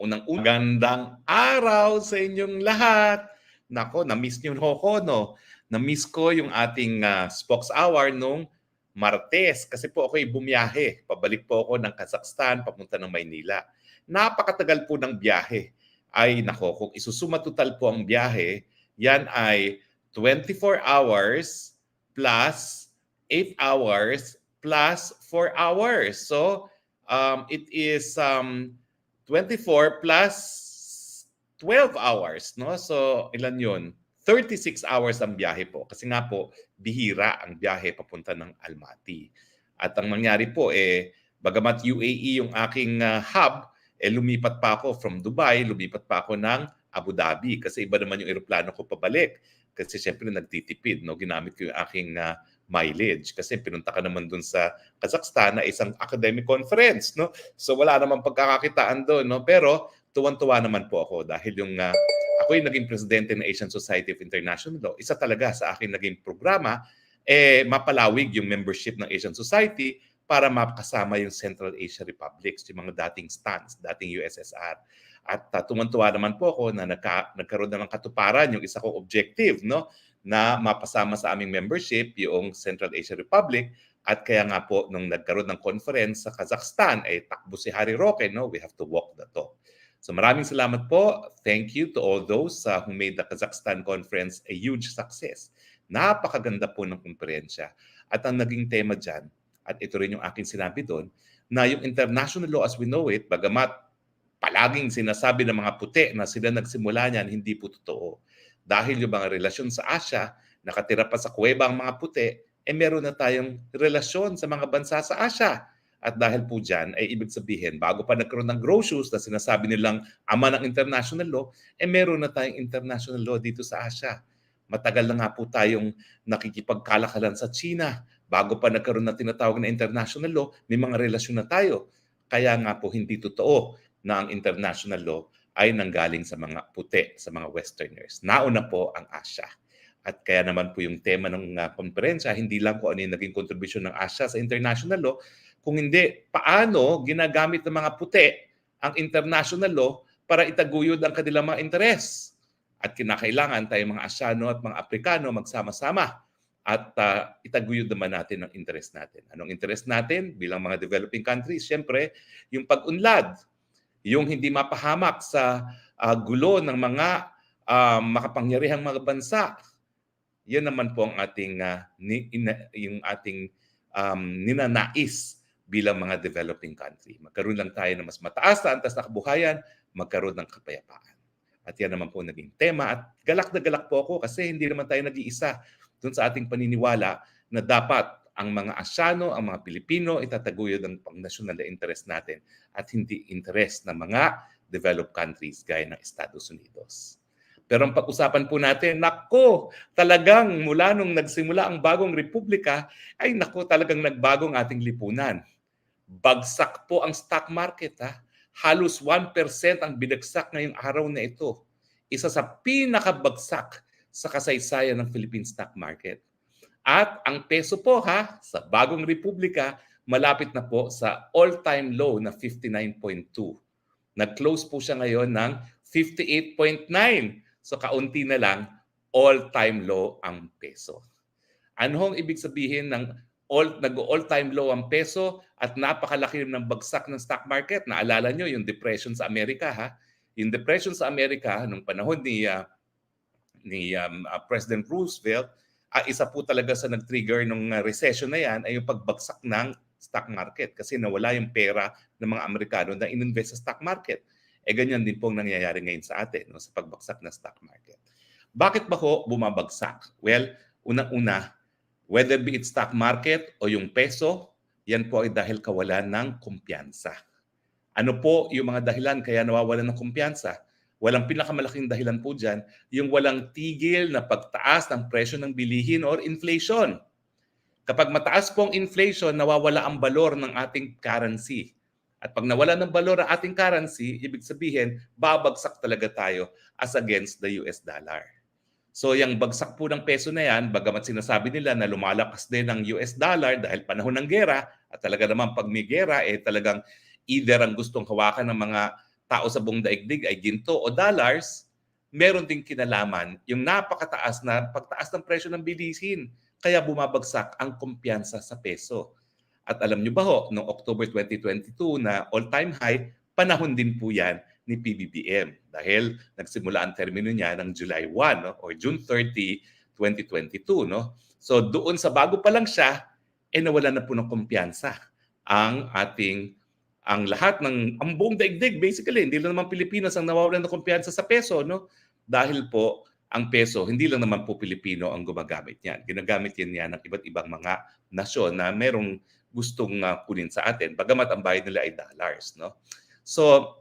Unang-una, magandang araw sa inyong lahat. Nako, na-miss niyo ako, no? Na-miss ko yung ating Spokes Hour nung Martes kasi po ako'y bumiyahe. Pabalik po ako ng Kazakhstan, papunta ng Maynila. Napakatagal po ng biyahe. Ay nako, kung isusuma total po ang biyahe, yan ay 24 hours plus 8 hours plus 4 hours. So, it is 24 plus 12 hours, no? So, ilan yun? 36 hours ang biyahe po. Kasi nga po, bihira ang biyahe papunta ng Almaty. At ang mangyari po, bagamat UAE yung aking hub, lumipat pa ako from Dubai, lumipat pa ako ng Abu Dhabi. Kasi iba naman yung eroplano ko pabalik. Kasi syempre nagtitipid, no? Ginamit ko yung aking mileage. Kasi pinunta ka naman dun sa Kazakhstan na isang academic conference, no? So wala namang pagkakakitaan doon, no? Pero tuwan-tuwa naman po ako dahil yung ako yung naging presidente ng Asian Society of International Law. Isa talaga sa akin naging programa mapalawig yung membership ng Asian Society para makasama yung Central Asia Republics, yung mga dating STANs, dating USSR. At tuwan-tuwa naman po ako na nagkaroon na ng katuparan yung isa kong objective, no? Na mapasama sa aming membership yung Central Asia Republic. At kaya nga po, nung nagkaroon ng conference sa Kazakhstan, takbo si Harry Roque, no? We have to walk the talk. So maraming salamat po. Thank you to all those who made the Kazakhstan conference a huge success. Napakaganda po ng konferensya. At ang naging tema dyan, at ito rin yung aking sinabi doon, na yung international law as we know it, bagamat palaging sinasabi ng mga puti na sila nagsimula niyan, hindi po totoo. Dahil yung mga relasyon sa Asia, nakatira pa sa kuweba ang mga puti, meron na tayong relasyon sa mga bansa sa Asia. At dahil po dyan, ay ibig sabihin, bago pa nagkaroon ng grotius na sinasabi nilang ama ng international law, meron na tayong international law dito sa Asia. Matagal na nga po tayong nakikipagkalakalan sa China. Bago pa nagkaroon ng tinatawag na international law, may mga relasyon na tayo. Kaya nga po hindi totoo na ang international law ay nanggaling sa mga puti, sa mga Westerners. Nauna po ang Asia. At kaya naman po yung tema ng konferensya, hindi lang kung ano yung naging kontribusyon ng Asia sa international law, kung hindi, paano ginagamit ng mga puti ang international law para itaguyod ang kanilang mga interes. At kinakailangan tayong mga Asyano at mga Aprikano magsama-sama at itaguyod naman natin ang interes natin. Anong interes natin bilang mga developing countries? Siyempre, yung pag-unlad, yung hindi mapahamak sa gulo ng mga makapangyarihang mga bansa. Yan naman po ang ating ninanais bilang mga developing country. Magkaroon lang tayo ng mas mataas na antas na kabuhayan, magkaroon ng kapayapaan. At yan naman po naging tema. At galak na galak po ako kasi hindi naman tayo nag-iisa dun sa ating paniniwala na dapat ang mga Asyano, ang mga Pilipino, itataguyod ang pang-nasyonal na interest natin at hindi interest ng mga developed countries gaya ng Estados Unidos. Pero ang pag-usapan po natin, nako, talagang mula nung nagsimula ang bagong republika, ay nako, talagang nagbagong ating lipunan. Bagsak po ang stock market. Halos 1% ang binagsak ngayong araw na ito. Isa sa pinakabagsak sa kasaysayan ng Philippine stock market. At ang peso po sa bagong republika, malapit na po sa all-time low na 59.2. Nag-close po siya ngayon ng 58.9. So kaunti na lang, all-time low ang peso. Ano ang ibig sabihin ng nag-all-time low ang peso at napakalaki ng bagsak ng stock market? Naalala nyo yung depression sa Amerika. Yung depression sa Amerika nung panahon ni President Roosevelt, isa po talaga sa nag-trigger ng recession na yan ay yung pagbagsak ng stock market kasi nawala yung pera ng mga Amerikano na ininvest sa stock market. Ganyan din pong nangyayari ngayon sa atin sa pagbagsak ng stock market. Bakit ba ho bumabagsak? Well, unang-una, whether be it stock market o yung peso, yan po ay dahil kawalan ng kumpiyansa. Ano po yung mga dahilan kaya nawawalan ng kumpiyansa? Walang pinakamalaking dahilan po dyan, yung walang tigil na pagtaas ng presyo ng bilihin or inflation. Kapag mataas po ang inflation, nawawala ang balor ng ating currency. At pag nawala ng balor ang ating currency, ibig sabihin, babagsak talaga tayo as against the US dollar. So yung bagsak po ng peso na yan, bagamat sinasabi nila na lumalakas din ang US dollar dahil panahon ng gera, at talaga naman pag may gera, talagang either ang gustong hawakan ng mga tao sa buong daigdig ay ginto o dollars, meron ding kinalaman yung napakataas na pagtaas ng presyo ng bilihin. Kaya bumabagsak ang kumpiyansa sa peso. At alam nyo ba ho, noong October 2022 na all-time high, panahon din po yan ni PBBM dahil nagsimula ang termino niya ng July 1 no? Or June 30, 2022. No? So doon sa bago pa lang siya, nawalan na po ng kumpiyansa ang lahat ang buong daigdig basically, hindi lang naman Pilipinas ang nawawalan ng kumpiyansa sa peso, no? Dahil po ang peso, hindi lang naman po Pilipino ang gumagamit niyan. Ginagamit yan ng iba't ibang mga nasyon na merong gustong kunin sa atin, bagamat ang bayad nila ay dollars, no? So,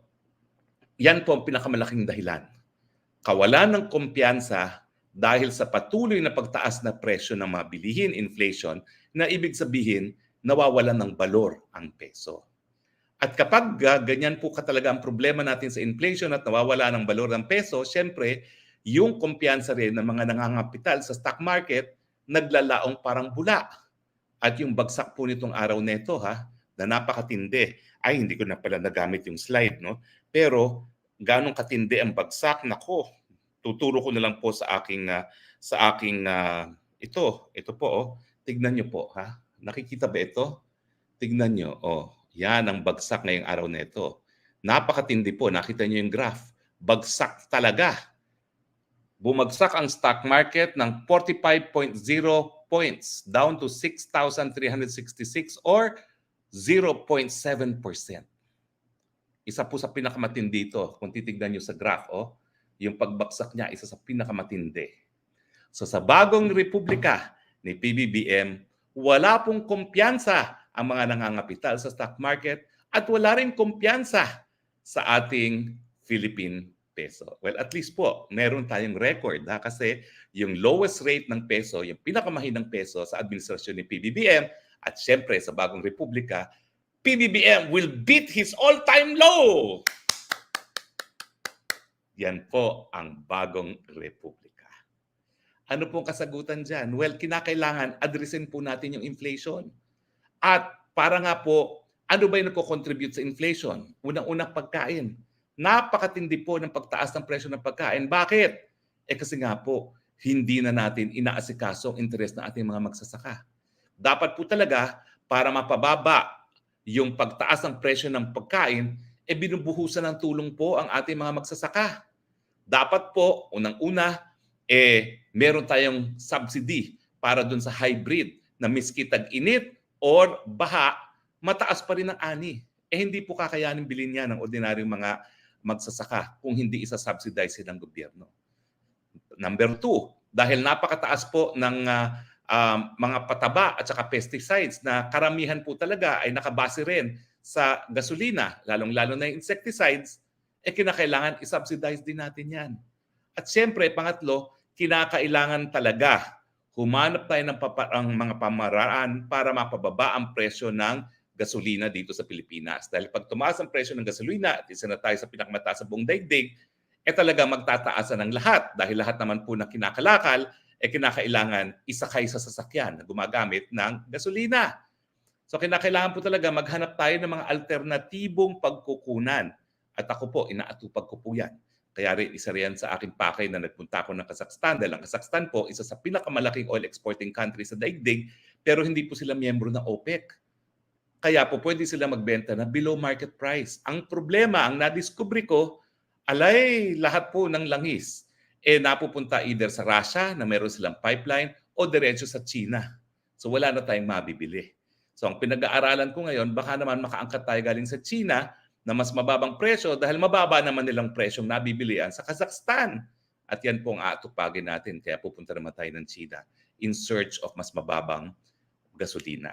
yan po ang pinakamalaking dahilan. Kawalan ng kumpiyansa dahil sa patuloy na pagtaas na presyo ng mga bilihin, inflation, na ibig sabihin, nawawalan ng balor ang peso. At kapag ganyan po katalaga ang problema natin sa inflation at nawawala ng balor ng peso, syempre, yung kumpiyansa rin ng mga nangangapital sa stock market, naglalaong parang bula. At yung bagsak po nitong araw neto na napakatindi. Ay, hindi ko na pala nagamit yung slide, no? Pero, ganong katindi ang bagsak, nako, tuturo ko na lang po sa aking ito po, oh. Tignan nyo po, Nakikita ba ito? Tignan nyo, yan ang bagsak ngayong araw nito. Napakatindi po. Nakita niyo yung graph. Bagsak talaga. Bumagsak ang stock market ng 45.0 points down to 6,366 or 0.7%. Isa po sa pinakamatindi ito. Kung titignan niyo sa graph, yung pagbagsak niya, isa sa pinakamatindi. So sa bagong republika ni PBBM, wala pong kumpiyansa ang mga nangangapital sa stock market at wala rin kumpiyansa sa ating Philippine peso. Well, at least po, meron tayong record kasi yung lowest rate ng peso, yung pinakamahinang peso sa administrasyon ni PBBM at syempre sa bagong republika, PBBM will beat his all-time low! Yan po ang bagong republika. Ano pong kasagutan dyan? Well, kinakailangan addressin po natin yung inflation. At para nga po, ano ba yung nagko-contribute sa inflation? Unang-unang pagkain. Napakatindi po ng pagtaas ng presyo ng pagkain. Bakit? Kasi nga po, hindi na natin inaasikaso ang interes ng ating mga magsasaka. Dapat po talaga, para mapababa yung pagtaas ng presyo ng pagkain, binubuhusan ng tulong po ang ating mga magsasaka. Dapat po, unang-una, meron tayong subsidy para dun sa hybrid na miski tag-init or baha, mataas pa rin ang ani. Hindi po kakayanin bilhin niya ng ordinaryong mga magsasaka kung hindi isa-subsidize ng gobyerno. Number 2, dahil napakataas po ng mga pataba at saka pesticides na karamihan po talaga ay nakabase rin sa gasolina, lalong-lalo na yung insecticides, kinakailangan i-subsidize din natin yan. At siyempre, pangatlo, kinakailangan talaga humanap tayo ng mga pamaraan para mapababa ang presyo ng gasolina dito sa Pilipinas. Dahil pag tumaas ang presyo ng gasolina at isa na tayo sa pinakamataas sa buong daigdig, talaga magtataasan ng lahat. Dahil lahat naman po na kinakalakal, kinakailangan isakay sa sasakyan na gumagamit ng gasolina. So kinakailangan po talaga maghanap tayo ng mga alternatibong pagkukunan. At ako po, inaatupag ko po yan. Kaya rin, isa rin sa aking pakay na nagpunta ako ng Kazakhstan dahil ang Kazakhstan po, isa sa pinakamalaking oil exporting country sa daigdig, pero hindi po sila miyembro ng OPEC. Kaya po pwede sila magbenta na below market price. Ang problema, ang nadiskubre ko, lahat po ng langis, napupunta either sa Russia na meron silang pipeline o diretso sa China. So wala na tayong mabibili. So ang pinag-aaralan ko ngayon, baka naman makaangkat tayo galing sa China na mas mababang presyo dahil mababa naman nilang presyong nabibilian sa Kazakhstan. At yan po ang aatupagin natin. Kaya pupunta naman tayo ng China in search of mas mababang gasolina.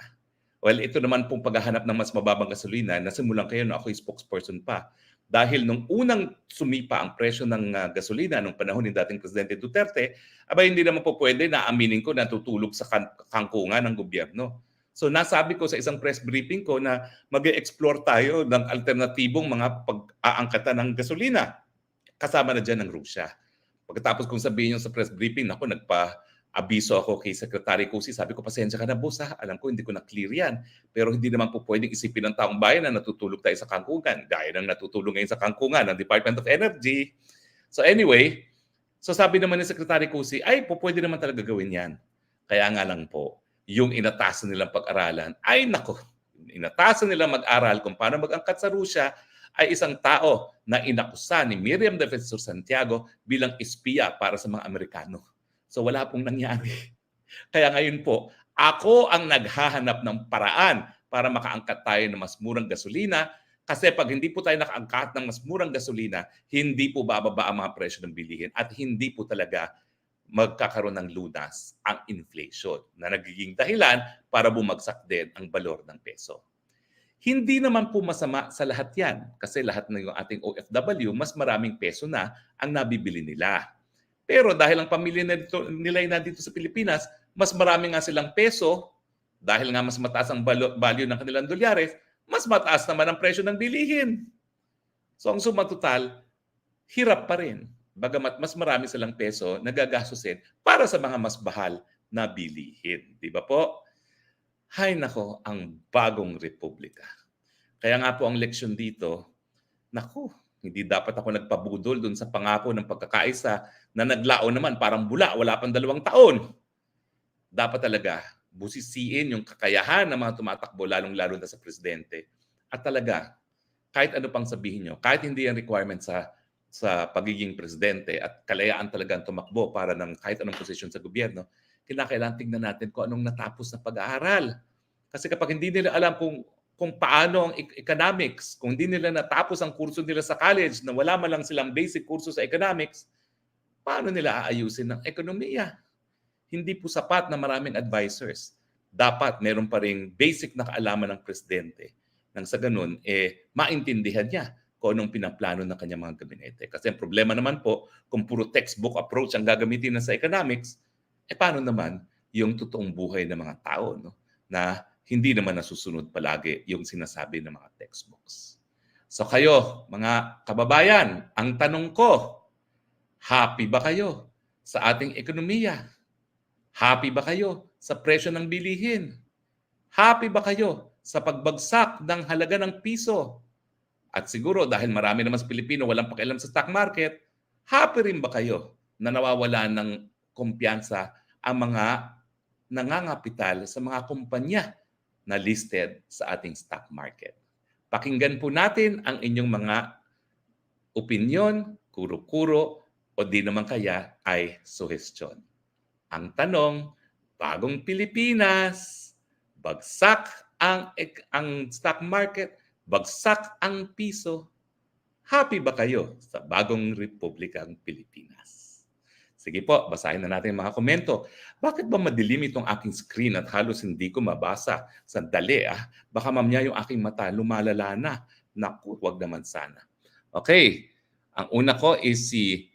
Well, ito naman pong paghahanap ng mas mababang gasolina, nasimulan kayo na ako'y spokesperson pa. Dahil nung unang sumipa ang presyo ng gasolina nung panahon ni dating Presidente Duterte, hindi naman po pwede na aminin ko na tutulog sa kangkungan ng gobyerno. So nasabi ko sa isang press briefing ko na mag-e-explore tayo ng alternatibong mga pag-aangkatan ng gasolina. Kasama na dyan ng Russia. Pagkatapos kong sabihin yung sa press briefing, ako abiso ako kay Secretary Cusi. Sabi ko, pasensya ka na boss ha. Alam ko hindi ko na-clear yan. Pero hindi naman po pwedeng isipin ng taong bayan na natutulog tayo sa kangkungan. Gaya ng natutulog ngayon sa kangkungan ng Department of Energy. So anyway, so sabi naman ni Secretary Cusi, ay po pwede naman talaga gawin yan. Kaya nga lang po, yung inatasan nilang pag-aralan, ay nako, inatasan nilang mag-aral kung paano mag-angkat sa Rusya ay isang tao na inakusa ni Miriam Defensor Santiago bilang espiya para sa mga Amerikano. So wala pong nangyari. Kaya ngayon po, ako ang naghahanap ng paraan para makaangkat tayo ng mas murang gasolina kasi pag hindi po tayo nakaangkat ng mas murang gasolina, hindi po bababa ang mga presyo ng bilihin at hindi po talaga magkakaroon ng lunas ang inflation na nagiging dahilan para bumagsak din ang balor ng peso. Hindi naman po masama sa lahat yan kasi lahat ng ating OFW, mas maraming peso na ang nabibili nila. Pero dahil ang pamilya nila ay nandito sa Pilipinas, mas marami nga silang peso, dahil nga mas mataas ang value ng kanilang dolyares, mas mataas naman ang presyo ng bilihin. So ang suma total, hirap pa rin. Bagamat mas marami silang peso na gagastusin para sa mga mas bahal na bilihin. Di ba po? Hay nako, ang bagong republika. Kaya nga po ang leksyon dito, naku, hindi dapat ako nagpabudol doon sa pangako ng pagkakaisa na naglaon naman parang bula, wala pang 2 taon. Dapat talaga busisiin yung kakayahan ng mga tumatakbo, lalong-lalo na sa presidente. At talaga, kahit ano pang sabihin nyo, kahit hindi ang requirement sa pagiging presidente at kalayaan talagang tumakbo para ng kahit anong posisyon sa gobyerno, kinakailangan tingnan natin kung anong natapos na pag-aaral. Kasi kapag hindi nila alam kung paano ang economics, kung hindi nila natapos ang kurso nila sa college na wala man lang silang basic kurso sa economics, paano nila aayusin ang ekonomiya? Hindi po sapat na maraming advisors. Dapat meron pa ring basic na kaalaman ng presidente. Nang sa ganun, maintindihan niya kung anong pinaplano ng kanyang mga gabinete. Kasi ang problema naman po, kung puro textbook approach ang gagamitin na sa economics, paano naman yung totoong buhay ng mga tao, no? Na hindi naman nasusunod palagi yung sinasabi ng mga textbooks. So kayo, mga kababayan, ang tanong ko, happy ba kayo sa ating ekonomiya? Happy ba kayo sa presyo ng bilihin? Happy ba kayo sa pagbagsak ng halaga ng piso? At siguro dahil marami naman sa Pilipino walang pakialam sa stock market, happy rin ba kayo na nawawala ng kumpiyansa ang mga nangangapital sa mga kumpanya na listed sa ating stock market? Pakinggan po natin ang inyong mga opinyon, kuro-kuro, o di naman kaya ay suhestyon. Ang tanong, bagong Pilipinas, bagsak ang stock market, bagsak ang piso, happy ba kayo sa bagong Republikang Pilipinas? Sige po, basahin na natin mga komento. Bakit ba madilim itong aking screen at halos hindi ko mabasa? Sandali baka mamaya yung aking mata lumalala na. Naku, wag naman sana. Okay, ang una ko is si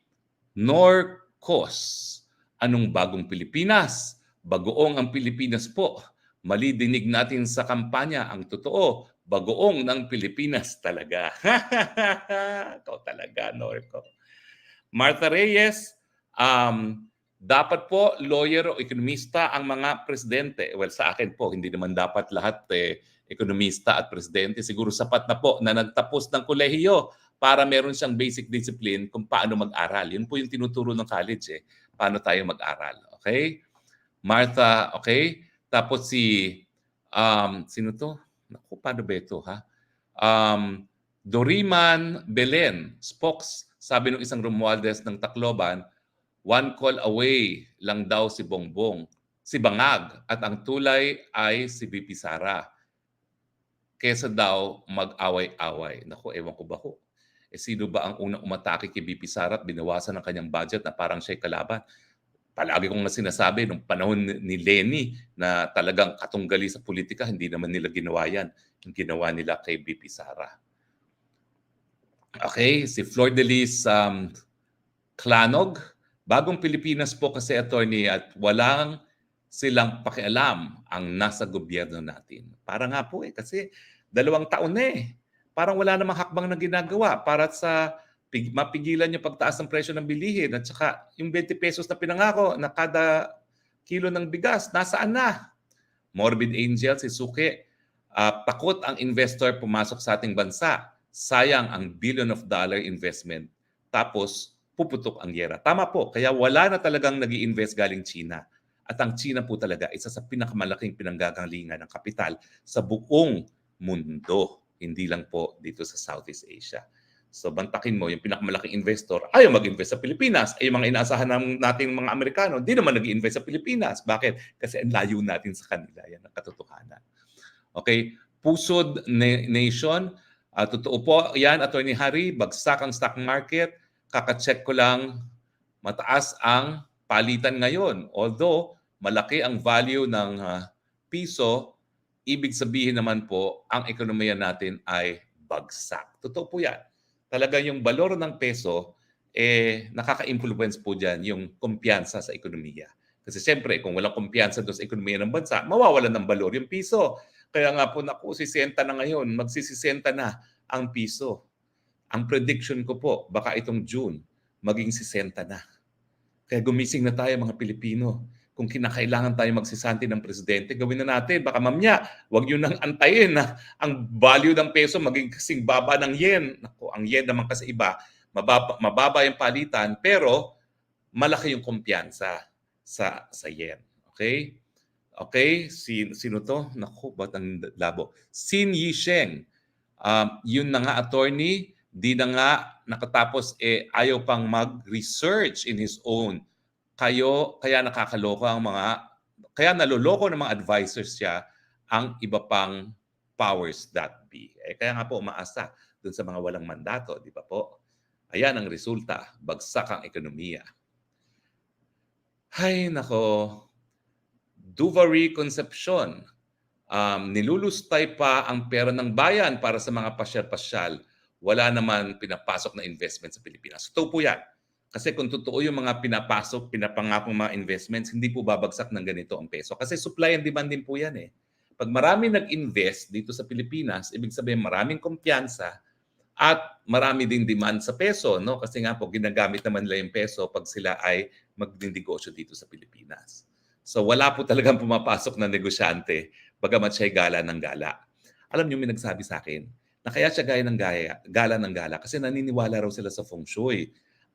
Norcos. Anong bagong Pilipinas? Bagoong ang Pilipinas po. Mali dinig natin sa kampanya ang totoo. Bagoong ng Pilipinas talaga. Ikaw talaga, Norco. Martha Reyes, dapat po lawyer o ekonomista ang mga presidente. Well, sa akin po, hindi naman dapat lahat ekonomista at presidente. Siguro sapat na po na nagtapos ng kolehiyo para meron siyang basic discipline kung paano mag-aral. Yun po yung tinuturo ng college paano tayo mag-aral. Okay? Martha, okay? Tapos sino to? Naku, paano ba ito, ha? Doriman Belen, spokes, sabi ng isang Romualdez ng Tacloban, 1 call away lang daw si Bongbong, si Bangag, at ang tulay ay si BP Sara. Kesa daw mag-away-away. Naku, ewan ko ba ho? Sino ba ang unang umatake kay BP Sara at binawasan ng kanyang budget na parang siya'y kalaban? Palagi kong sinasabi, nung panahon ni Lenny na talagang katunggali sa politika, hindi naman nila ginawa yan. Yung ginawa nila kay BP Sara. Okay, si Flor de Lis Clanog. Bagong Pilipinas po kasi, attorney, at walang silang pakialam ang nasa gobyerno natin. Para nga po kasi 2 taon na Parang wala namang hakbang na ginagawa para sa mapigilan yung pagtaas ng presyo ng bilihin at saka yung 20 pesos na pinangako na kada kilo ng bigas, nasaan na? Morbid Angel, si Suki, takot ang investor pumasok sa ating bansa. Sayang ang billion-of-dollar investment. Tapos, puputok ang giyera. Tama po, kaya wala na talagang nag-i-invest galing China. At ang China po talaga, isa sa pinakamalaking pinanggagalingan ng kapital sa buong mundo. Hindi lang po dito sa Southeast Asia. So bantakin mo, yung pinakamalaking investor, ayaw mag-invest sa Pilipinas. Ay yung mga inaasahan natin mga Amerikano, hindi naman nag-invest sa Pilipinas. Bakit? Kasi ang layo natin sa kanila. Yan ang katotohanan. Okay? Pusod Nation, totoo po yan, Attorney Harry, bagsak ang stock market. Kaka-check ko lang, mataas ang palitan ngayon. Although, malaki ang value ng piso, ibig sabihin naman po, ang ekonomiya natin ay bagsak. Totoo po yan. Talaga yung balor ng peso, nakaka-influence po dyan yung kumpiyansa sa ekonomiya. Kasi siyempre, kung walang kumpiyansa doon sa ekonomiya ng bansa, mawawalan ng balor yung piso. Kaya nga po, naku, 60 na ngayon, magsisisenta na ang piso. Ang prediction ko po, baka itong June, maging 60 na. Kaya gumising na tayo mga Pilipino. Kung kinakailangan tayo magsisanti ng presidente, gawin na natin. Baka mamaya, huwag nyo nang antayin na ang value ng peso maging kasing baba ng yen. Naku, ang yen naman kasi iba, mababa yung palitan, pero malaki yung kumpiyansa sa yen. Okay? Okay? Sino to? Naku, ba't ang labo? Sin Yisheng. Yun na nga, attorney, di na nga nakatapos, ayaw pang mag-research in his own. Kaya nakakaloko ang kaya naloloko ng mga advisors siya ang iba pang powers that be. Kaya nga po umaasa dun sa mga walang mandato, di ba po? Ayan ang resulta, bagsak ang ekonomiya. Hay nako, Duvary Concepcion, nilulustay pa ang pera ng bayan para sa mga pasyal-pasyal. Wala naman pinapasok na investment sa Pilipinas. Totoo po yan. Kasi kung totoo yung mga pinapangakong mga investments, hindi po babagsak ng ganito ang peso. Kasi supply and demand din po yan eh. Pag marami nag-invest dito sa Pilipinas, ibig sabihin maraming kumpiyansa at marami din demand sa peso. No? Kasi nga po, ginagamit naman nila yung peso pag sila ay magdinegosyo dito sa Pilipinas. So wala po talagang pumapasok na negosyante bagamat siya'y gala ng gala. Alam niyo, may nagsabi sa akin na kaya siya gala ng gala kasi naniniwala raw sila sa feng shui.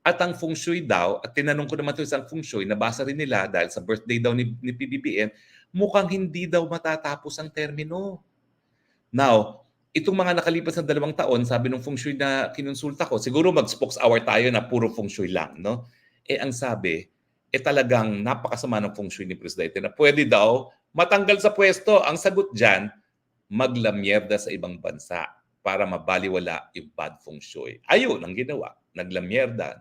At ang feng shui daw, at tinanong ko naman ito isang feng shui, nabasa rin nila dahil sa birthday daw ni PBBM, mukhang hindi daw matatapos ang termino. Now, itong mga nakalipas na 2 taon, sabi ng feng shui na kinonsulta ko, siguro mag-spokes hour tayo na puro feng shui lang, no? Ang sabi, talagang napakasama ng feng shui ni Presidente na pwede daw matanggal sa pwesto. Ang sagot dyan, maglamyerda sa ibang bansa para mabaliwala yung bad feng shui. Ayun ang ginawa. Naglamyerda.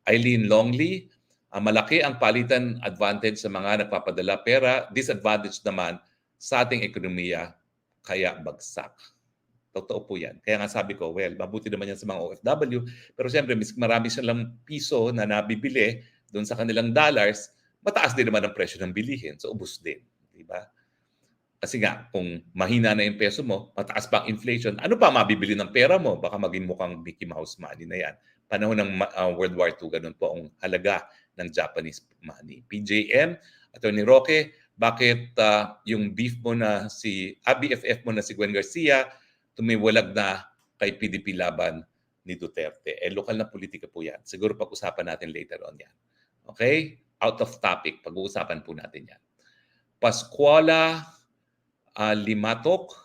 Eileen Longley, malaki ang palitan advantage sa mga nagpapadala pera, disadvantage naman sa ating ekonomiya, kaya bagsak. Totoo po yan. Kaya nga sabi ko, well, mabuti naman yan sa mga OFW. Pero siyempre, marami silang piso na nabibili doon sa kanilang dollars, mataas din naman ang presyo ng bilihin. So, ubos din. Diba? Kasi nga, kung mahina na yung peso mo, mataas pa ang inflation, ano pa mabibili ng pera mo? Baka maging mukhang Mickey Mouse money na yan. Panahon ng World War II, ganun po ang halaga ng Japanese money. PJM, Attorney Roque, bakit yung BFF mo na si Gwen Garcia, tumiwalag na kay PDP laban ni Duterte. Lokal na politika po yan. Siguro pag-usapan natin later on yan. Okay? Out of topic. Pag-uusapan po natin yan. Pascuala Limatok,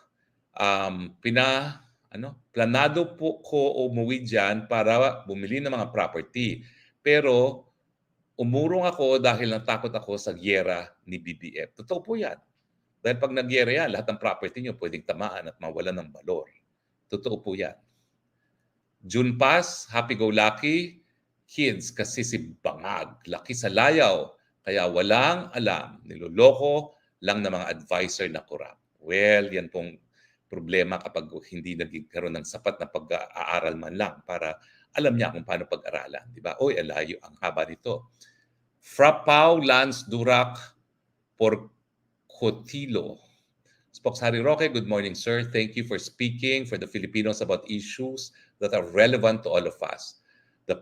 planado po ko umuwi dyan para bumili ng mga property. Pero umurong ako dahil natakot ako sa giyera ni BBM. Totoo po yan. Dahil pag nagyera yan, lahat ng property nyo pwedeng tamaan at mawalan ng balor. Totoo po yan. June Pass, happy-go-lucky, kids kasi si Bangag, laki sa layaw, kaya walang alam, niloloko lang ng mga advisor na corrupt. Well, yan pong problema kapag hindi nagkaroon ng sapat na pag-aaral man lang para alam niya kung paano pag-aralan. Diba? Oy, alayo, ang haba nito. Frapao Lance Durac Cotilo. Spokes Harry Roque, good morning, sir. Thank you for speaking for the Filipinos about issues that are relevant to all of us. The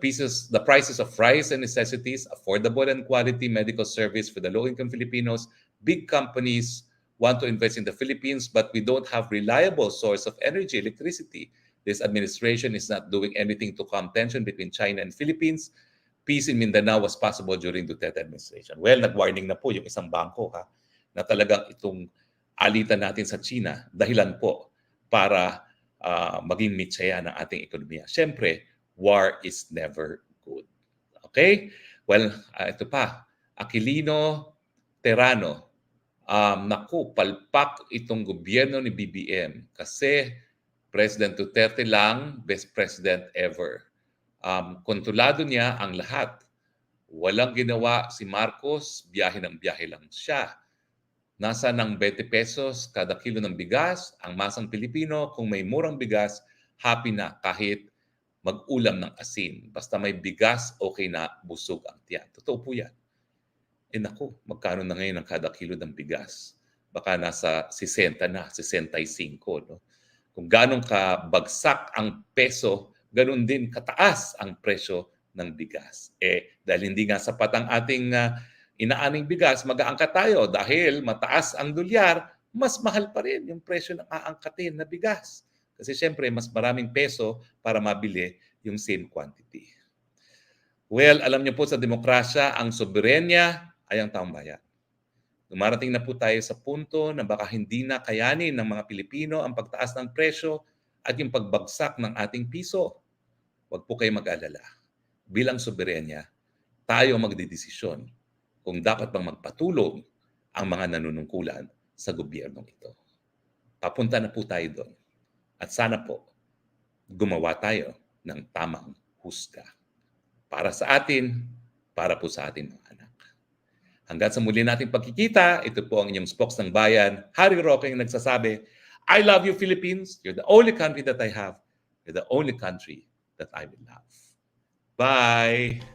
prices of rice and necessities, affordable and quality medical service for the low-income Filipinos. Big companies want to invest in the Philippines, but we don't have reliable source of energy, electricity. This administration is not doing anything to calm tension between China and Philippines. Peace in Mindanao was possible during Duterte administration. Well, nag-warning na po yung isang bangko na talagang itong alitan natin sa China dahilan po para maging mitsaya ng ating ekonomiya. Siyempre, war is never good. Okay? Well, ito pa. Aquilino Terrano. Naku, palpak itong gobyerno ni BBM kasi President Duterte lang, best president ever. Kontrolado niya ang lahat. Walang ginawa si Marcos, biyahe ng biyahe lang siya. Nasa ng 20 pesos kada kilo ng bigas, ang masang Pilipino, kung may murang bigas, happy na kahit mag-ulam ng asin. Basta may bigas, okay na, busog ang tiyan. Totoo po yan. Naku, magkano na ngayon ang kada kilo ng bigas? Baka nasa 60 na, 65. No? Kung ganong kabagsak ang peso, ganun din kataas ang presyo ng bigas. Dahil hindi nga sapat ang ating inaaning bigas, mag-aangkat tayo dahil mataas ang dolyar, mas mahal pa rin yung presyo ng aangkatin na bigas. Kasi siyempre, mas maraming peso para mabili yung same quantity. Well, alam niyo po sa demokrasya, ang soberenya ay ang taong bayan. Dumarating na po tayo sa punto na baka hindi na kayanin ng mga Pilipino ang pagtaas ng presyo at yung pagbagsak ng ating piso. Huwag po kayo mag-alala. Bilang soberenya, tayo magdedesisyon kung dapat bang magpatulong ang mga nanunungkulan sa gobyernong ito. Papunta na po tayo doon. At sana po, gumawa tayo ng tamang husga. Para sa atin, para po sa ating mga anak. Hanggang sa muli nating pagkikita, ito po ang inyong Spokes ng Bayan. Harry Roque ang nagsasabi, I love you Philippines. You're the only country that I have. You're the only country that I will love. Bye!